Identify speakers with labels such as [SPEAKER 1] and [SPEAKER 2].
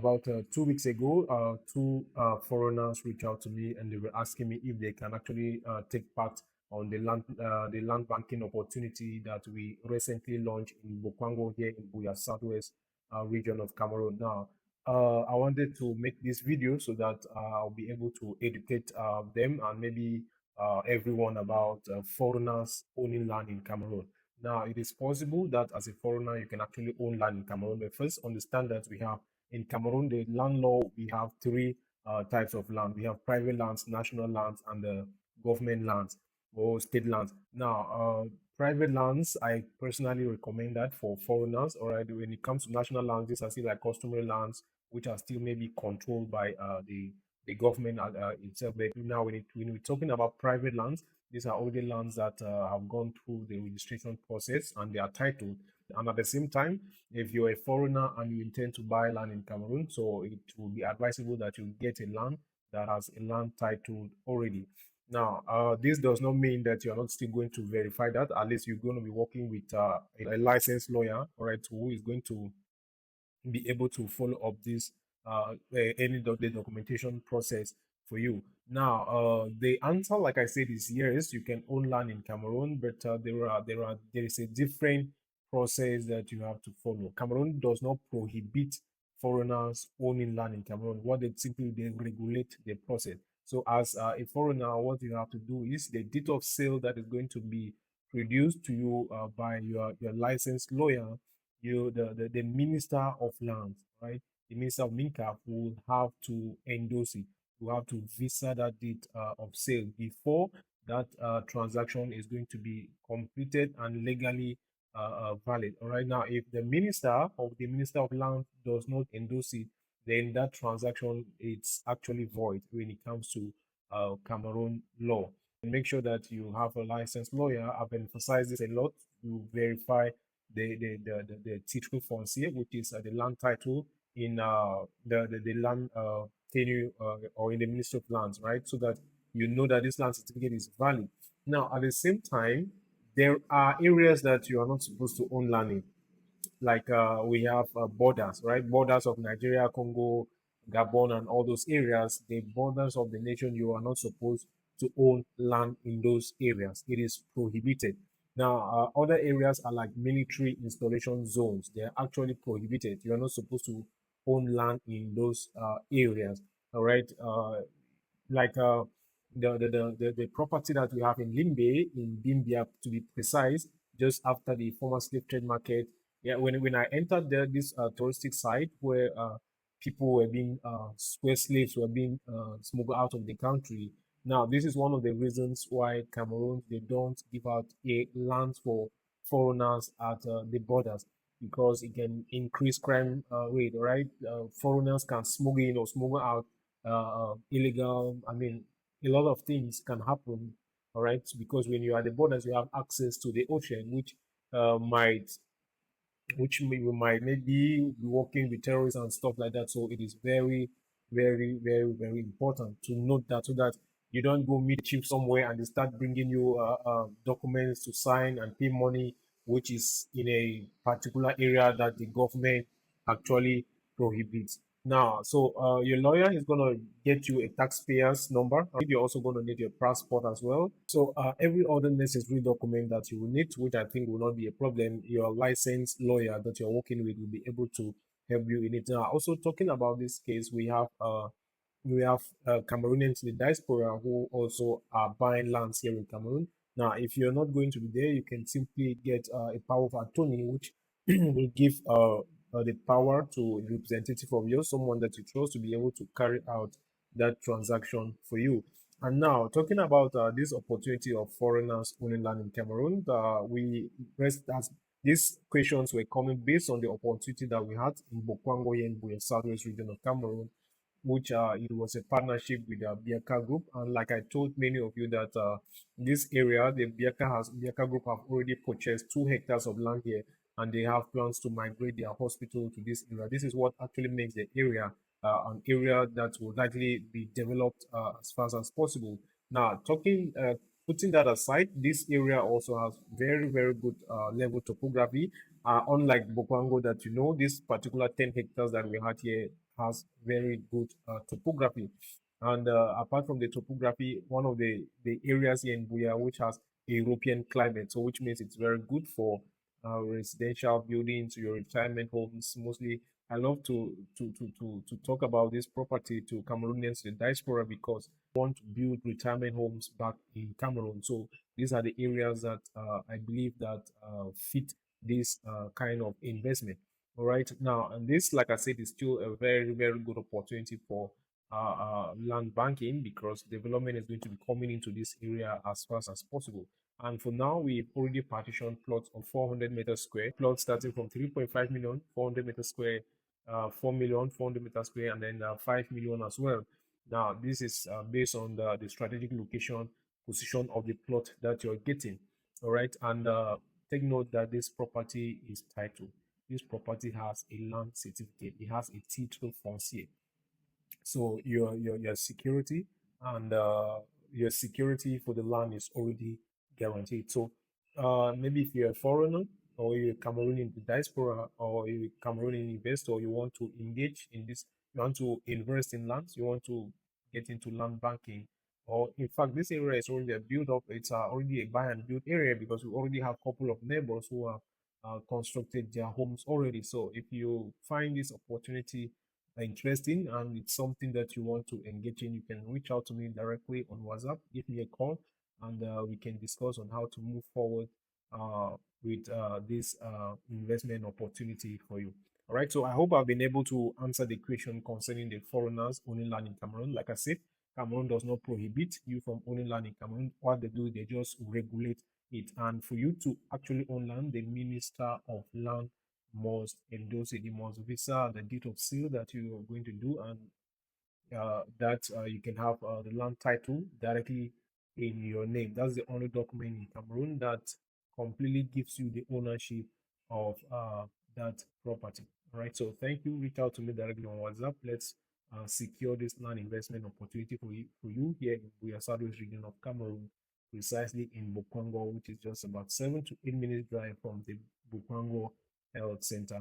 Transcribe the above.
[SPEAKER 1] About 2 weeks ago, two foreigners reached out to me and they were asking me if they can actually take part on the land banking opportunity that we recently launched in Bokwango here in Buea, southwest region of Cameroon. Now, I wanted to make this video so that I'll be able to educate them and maybe everyone about foreigners owning land in Cameroon. Now, it is possible that as a foreigner, you can actually own land in Cameroon. But first, understand that we have in Cameroon, the land law, we have three types of land. We have private lands, national lands, and the government lands or state lands. Now, private lands, I personally recommend that for foreigners. All right, when it comes to national lands, these are still like customary lands, which are still maybe controlled by the government itself. But now, when we're talking about private lands, these are all the lands that have gone through the registration process and they are titled. And at the same time, if you're a foreigner and you intend to buy land in Cameroon, so it will be advisable that you get a land that has a land title already. Now, this does not mean that you're not still going to verify that. At least you're going to be working with a licensed lawyer, all right, who is going to be able to follow up this any of the documentation process for you. Now, the answer, like I said, is yes. You can own land in Cameroon, but there is a different process that you have to follow. Cameroon does not prohibit foreigners owning land in Cameroon. What they regulate the process. So, as a foreigner, what you have to do is the deed of sale that is going to be produced to you by your licensed lawyer, the minister of lands, right? The minister of Minka will have to endorse it. You have to visa that deed of sale before that transaction is going to be completed and legally valid. All right. Now, if the minister of land does not endorse it, then that transaction it's actually void when it comes to Cameroon law. Make sure that you have a licensed lawyer. I've emphasized this a lot. You verify the titre foncier, which is the land title in the land tenure or in the Ministry of Lands, right? So that you know that this land certificate is valid. Now, at the same time, there are areas that you are not supposed to own land in. Like we have borders, right? Borders of Nigeria, Congo, Gabon, and all those areas. The borders of the nation, you are not supposed to own land in those areas. It is prohibited. Now, other areas are like military installation zones. They are actually prohibited. You are not supposed to own land in those areas. All right. Like the property that we have in Limbe, in Bimbia to be precise, just after the former slave trade market. Yeah, when I entered there, this touristic site where people were being where slaves were being smuggled out of the country. Now, this is one of the reasons why Cameroon they don't give out a land for foreigners at the borders because it can increase crime rate. Right, foreigners can smuggle in or smuggle out illegal. I mean, a lot of things can happen. All right, because when you are at the borders, you have access to the ocean, which might we might maybe be working with terrorists and stuff like that. So it is very, very, very, very important to note that so that you don't go meet chief somewhere and they start bringing you documents to sign and pay money, which is in a particular area that the government actually prohibits. Now, so your lawyer is going to get you a taxpayer's number. You're also going to need your passport as well. So every other necessary document that you will need, which I think will not be a problem, your licensed lawyer that you're working with will be able to help you in it. Now, also talking about this case, we have Cameroonians in the diaspora who also are buying lands here in Cameroon. Now, if you're not going to be there, you can simply get a power of attorney, which will give the power to a representative of yours, someone that you trust, to be able to carry out that transaction for you. And now, talking about this opportunity of foreigners owning land in Cameroon, we rest as these questions were coming based on the opportunity that we had in Bokwango and Buea Southwest region of Cameroon, which it was a partnership with the Biaka Group. And like I told many of you that this area, the Biaka Group have already purchased 2 hectares of land here, and they have plans to migrate their hospital to this area. This is what actually makes the area an area that will likely be developed as fast as possible. Now, putting that aside, this area also has very, very good level topography. Unlike Bokwango that this particular 10 hectares that we had here has very good topography. And apart from the topography, one of the areas here in Buea which has a European climate, so which means it's very good for residential buildings, your retirement homes. Mostly, I love to talk about this property to Cameroonians, the diaspora, because we want to build retirement homes back in Cameroon. So these are the areas that I believe that fit this kind of investment. All right. Now, and this, like I said, is still a very, very good opportunity for land banking, because development is going to be coming into this area as fast as possible. And for now, we've already partitioned plots of 400 meters square, plots starting from 3.5 million, 400 meters square, 4 million, 400 meters square, and then 5 million as well. Now, this is based on the strategic location position of the plot that you're getting. All right. And take note that this property is titled. This property has a land certificate. It has a titre foncier. So your security and your security for the land is already guaranteed. So maybe if you're a foreigner or you're a Cameroonian diaspora or you're a Cameroonian investor, you want to engage in this, you want to invest in lands, you want to get into land banking, or in fact, this area is already a build up. It's already a buy and build area, because we already have a couple of neighbors who have constructed their homes already. So if you find this opportunity interesting and it's something that you want to engage in, you can reach out to me directly on WhatsApp, give me a call, and we can discuss on how to move forward with this investment opportunity for you. All right, so I hope I've been able to answer the question concerning the foreigners owning land in Cameroon. Like I said, Cameroon does not prohibit you from owning land in Cameroon. What they do, they just regulate it. And for you to actually own land, the Minister of Land must endorse it. You must visa the deed of sale that you are going to do, and that you can have the land title directly in your name. That's the only document in Cameroon that completely gives you the ownership of that property. All right. So thank you. Reach out to me directly on WhatsApp. Let's secure this land investment opportunity for you here in Buea Southwest region of Cameroon, precisely in Bokwango, which is just about 7 to 8 minutes drive from the Bokwango Health Center.